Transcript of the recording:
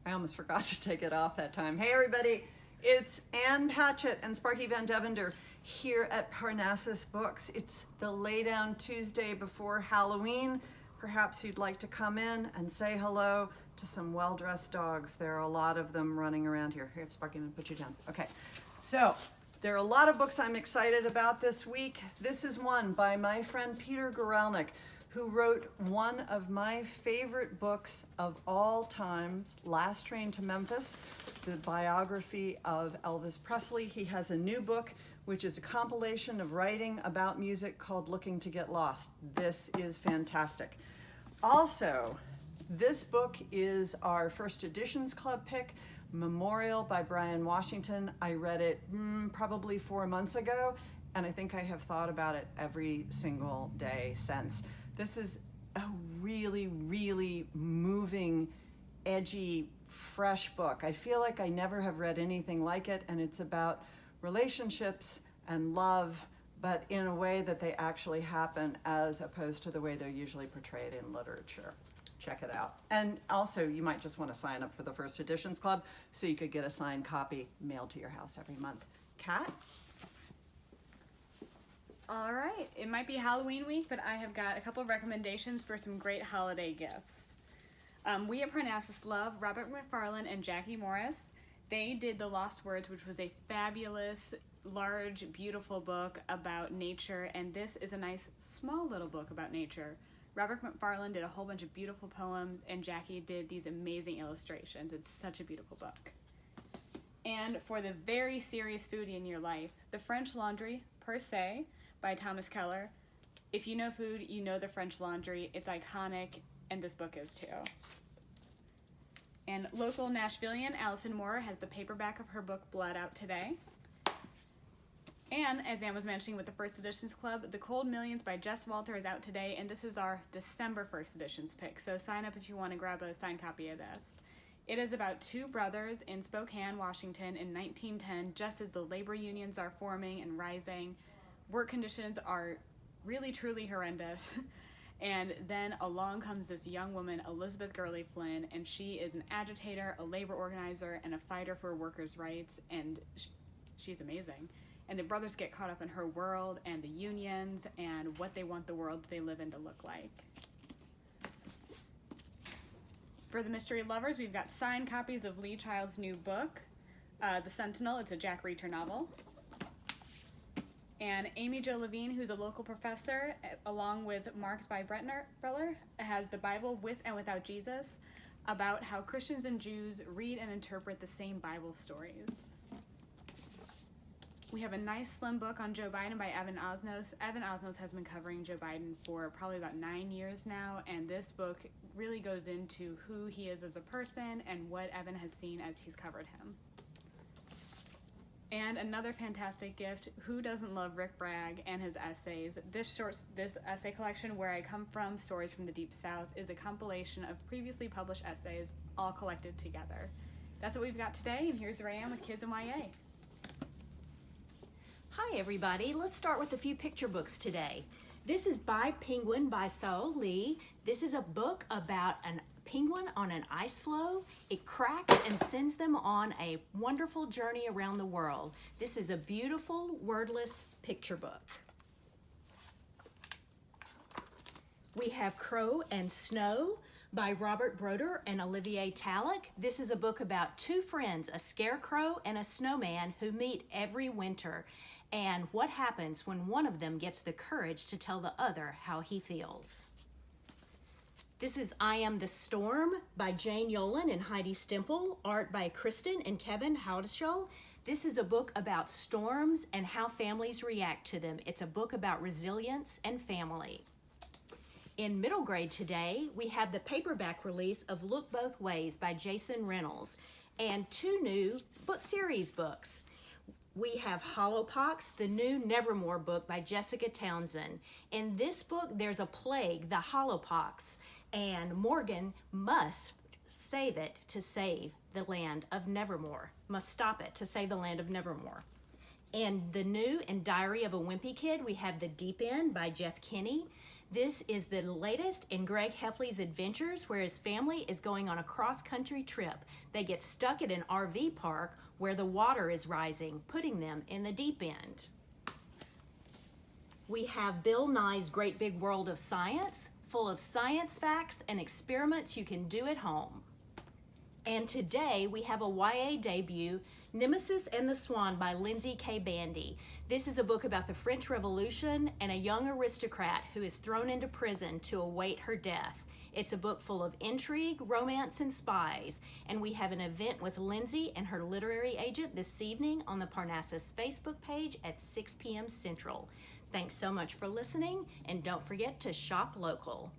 I almost forgot to take it off that time. Hey everybody, it's Ann Patchett and Sparky Van Devender here at Parnassus Books. It's the Laydown Tuesday before Halloween. Perhaps you'd like to come in and say hello to some well-dressed dogs. There are a lot of them running around here. Here, Sparky, I'm gonna put you down. Okay, so there are a lot of books I'm excited about this week. This is one by my friend Peter Guralnick, who wrote one of my favorite books of all times, Last Train to Memphis, the biography of Elvis Presley. He has a new book, which is a compilation of writing about music called Looking to Get Lost. This is fantastic. Also, this book is our First Editions Club pick, Memorial by Brian Washington. I read it probably 4 months ago, and I think I have thought about it every single day since. This is a really, really moving, edgy, fresh book. I feel like I never have read anything like it, and it's about relationships and love, but in a way that they actually happen as opposed to the way they're usually portrayed in literature. Check it out. And also, you might just want to sign up for the First Editions Club so you could get a signed copy mailed to your house every month. Kat? All right, it might be Halloween week, but I have got a couple of recommendations for some great holiday gifts. We at Parnassus love Robert McFarlane and Jackie Morris. They did The Lost Words, which was a fabulous, large, beautiful book about nature, and this is a nice, small little book about nature. Robert McFarlane did a whole bunch of beautiful poems, and Jackie did these amazing illustrations. It's such a beautiful book. And for the very serious foodie in your life, The French Laundry, per se, by Thomas Keller. If you know food, you know The French Laundry. It's iconic, and this book is too. And local Nashvilleian Allison Moore has the paperback of her book Blood out today. And as Ann was mentioning with the First Editions Club, The Cold Millions by Jess Walter is out today, and this is our December First Editions pick. So sign up if you want to grab a signed copy of this. It is about two brothers in Spokane, Washington in 1910, just as the labor unions are forming and rising. Work conditions are really, truly horrendous. And then along comes this young woman, Elizabeth Gurley Flynn, and she is an agitator, a labor organizer, and a fighter for workers' rights, and she's amazing. And the brothers get caught up in her world and the unions and what they want the world that they live in to look like. For the mystery lovers, we've got signed copies of Lee Child's new book, The Sentinel. It's a Jack Reacher novel. And Amy Jo Levine, who's a local professor, along with Marks by Breller, has the Bible With and Without Jesus, about how Christians and Jews read and interpret the same Bible stories. We have a nice slim book on Joe Biden by Evan Osnos. Evan Osnos has been covering Joe Biden for probably about 9 years now, and this book really goes into who he is as a person and what Evan has seen as he's covered him. And another fantastic gift, who doesn't love Rick Bragg and his essays? This essay collection, Where I Come From, Stories from the Deep South, is a compilation of previously published essays all collected together. That's what we've got today, and here's where I am with Kids in YA. Hi everybody, let's start with a few picture books today. This is By Penguin by Saul Lee. This is a book about a penguin on an ice floe. It cracks and sends them on a wonderful journey around the world. This is a beautiful, wordless picture book. We have Crow and Snow by Robert Broder and Olivier Talek. This is a book about two friends, a scarecrow and a snowman, who meet every winter, and what happens when one of them gets the courage to tell the other how he feels. This is I Am the Storm by Jane Yolen and Heidi Stemple, art by Kristen and Kevin Haudeshall. This is a book about storms and how families react to them. It's a book about resilience and family. In middle grade today, we have the paperback release of Look Both Ways by Jason Reynolds and two new book series books. We have Hollowpox, the new Nevermore book by Jessica Townsend. In this book, there's a plague, the Hollowpox, and Morgan must save it to save the land of Nevermore, must stop it to save the land of Nevermore. And the new and Diary of a Wimpy Kid, we have The Deep End by Jeff Kinney. This is the latest in Greg Heffley's adventures where his family is going on a cross-country trip. They get stuck at an RV park where the water is rising, putting them in the deep end. We have Bill Nye's Great Big World of Science, full of science facts and experiments you can do at home. And today we have a YA debut, Nemesis and the Swan by Lindsay K. Bandy. This is a book about the French Revolution and a young aristocrat who is thrown into prison to await her death. It's a book full of intrigue, romance, and spies. And we have an event with Lindsay and her literary agent this evening on the Parnassus Facebook page at 6 p.m. Central. Thanks so much for listening, and don't forget to shop local.